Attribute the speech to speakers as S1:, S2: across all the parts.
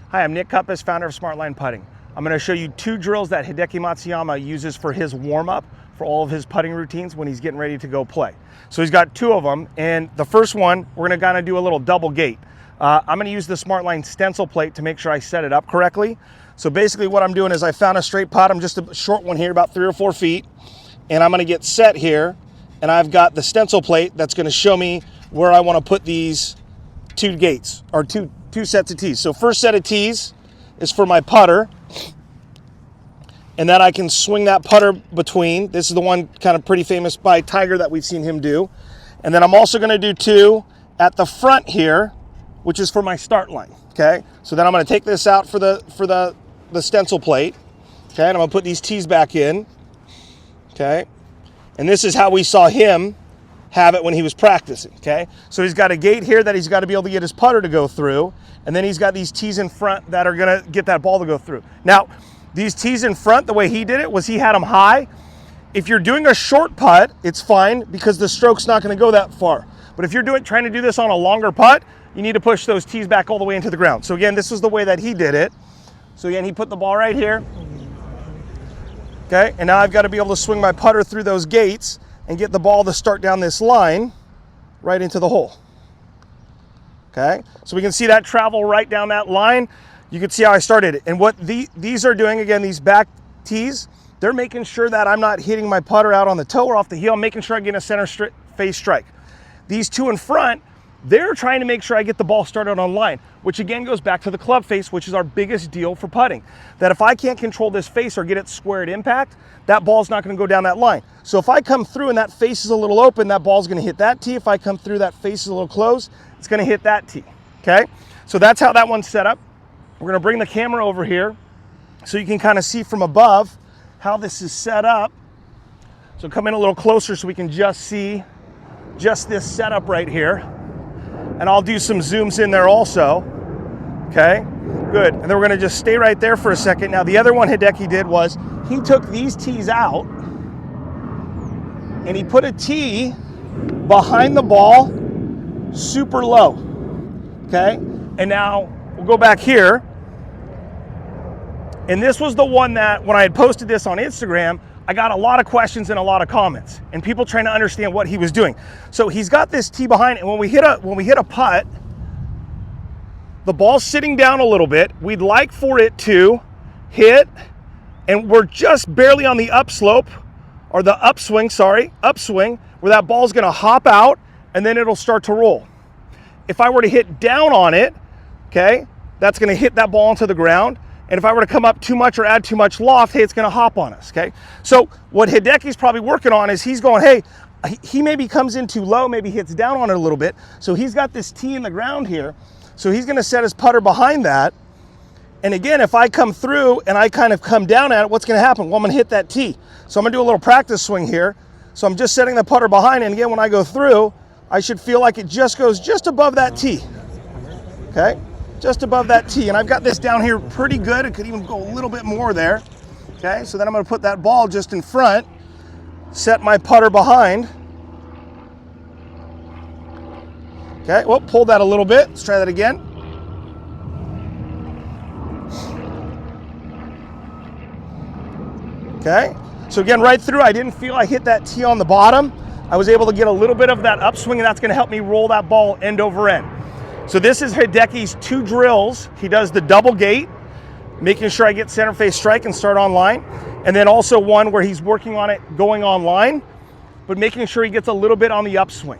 S1: Hi, I'm Nick Cuppis, founder of Smartline Putting. I'm going to show you two drills that Hideki Matsuyama uses for his warm-up for all of his putting routines when he's getting ready to go play. So he's got two of them, and the first one, we're going to kind of do a little double gate. I'm going to use the Smartline stencil plate to make sure I set it up correctly. So basically what I'm doing is I found a straight putt. I'm just a short one here, about 3 or 4 feet, and I'm going to get set here, and I've got the stencil plate that's going to show me where I want to put these two gates, or two sets of tees. So first set of tees is for my putter, and then I can swing that putter between. This is the one kind of pretty famous by Tiger that we've seen him do. And then I'm also going to do 2 at the front here, which is for my start line. Okay, so then I'm going to take this out for the stencil plate. Okay, and I'm going to put these tees back in. Okay, and this is how we saw him have it when he was practicing. Okay, so he's got a gate here that he's got to be able to get his putter to go through, and then he's got these tees in front that are going to get that ball to go through. Now, these tees in front, the way he did it was he had them high. If you're doing a short putt, it's fine because the stroke's not going to go that far. But if you're trying to do this on a longer putt, you need to push those tees back all the way into the ground. So again, this was the way that he did it. So again, he put the ball right here. Okay, and now I've got to be able to swing my putter through those gates and get the ball to start down this line right into the hole. Okay, so we can see that travel right down that line. You can see how I started it. And what these are doing, again, these back tees, they're making sure that I'm not hitting my putter out on the toe or off the heel. I'm making sure I get a center face strike. These two in front, they're trying to make sure I get the ball started on line, which again goes back to the club face, which is our biggest deal for putting. That if I can't control this face or get it square at impact, that ball's not going to go down that line. So if I come through and that face is a little open, that ball's going to hit that tee. If I come through, that face is a little closed, it's going to hit that tee. Okay, so that's how that one's set up. We're going to bring the camera over here so you can kind of see from above how this is set up. So come in a little closer so we can just see just this setup right here. And I'll do some zooms in there also. Okay, good. And then we're going to just stay right there for a second. Now, the other one Hideki did was he took these tees out and he put a tee behind the ball super low. Okay, and now we'll go back here. And this was the one that when I had posted this on Instagram, I got a lot of questions and a lot of comments and people trying to understand what he was doing. So he's got this tee behind, and when we hit a putt, the ball's sitting down a little bit. We'd like for it to hit, and we're just barely on the upslope, or the upswing, where that ball's gonna hop out and then it'll start to roll. If I were to hit down on it, okay, that's gonna hit that ball into the ground. And if I were to come up too much or add too much loft, hey, it's gonna hop on us, okay? So what Hideki's probably working on is he's going, hey, he maybe comes in too low, maybe hits down on it a little bit. So he's got this tee in the ground here. So he's gonna set his putter behind that. And again, if I come through and I kind of come down at it, what's gonna happen? Well, I'm gonna hit that tee. So I'm gonna do a little practice swing here. So I'm just setting the putter behind, and again, when I go through, I should feel like it just goes just above that tee, okay? Just above that tee, and I've got this down here pretty good. It could even go a little bit more there. Okay, so then I'm going to put that ball just in front, set my putter behind. Okay, well, pull that a little bit. Let's try that again. Okay, so again, right through, I didn't feel I hit that tee on the bottom. I was able to get a little bit of that upswing, and that's going to help me roll that ball end over end. So this is Hideki's 2 drills. He does the double gate, making sure I get center face strike and start on line. And then also one where he's working on it going on line, but making sure he gets a little bit on the upswing,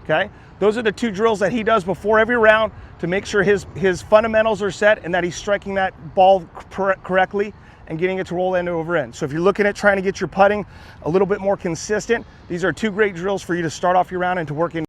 S1: okay? Those are the 2 drills that he does before every round to make sure his fundamentals are set and that he's striking that ball correctly and getting it to roll end over end. So if you're looking at trying to get your putting a little bit more consistent, these are 2 great drills for you to start off your round and to work in.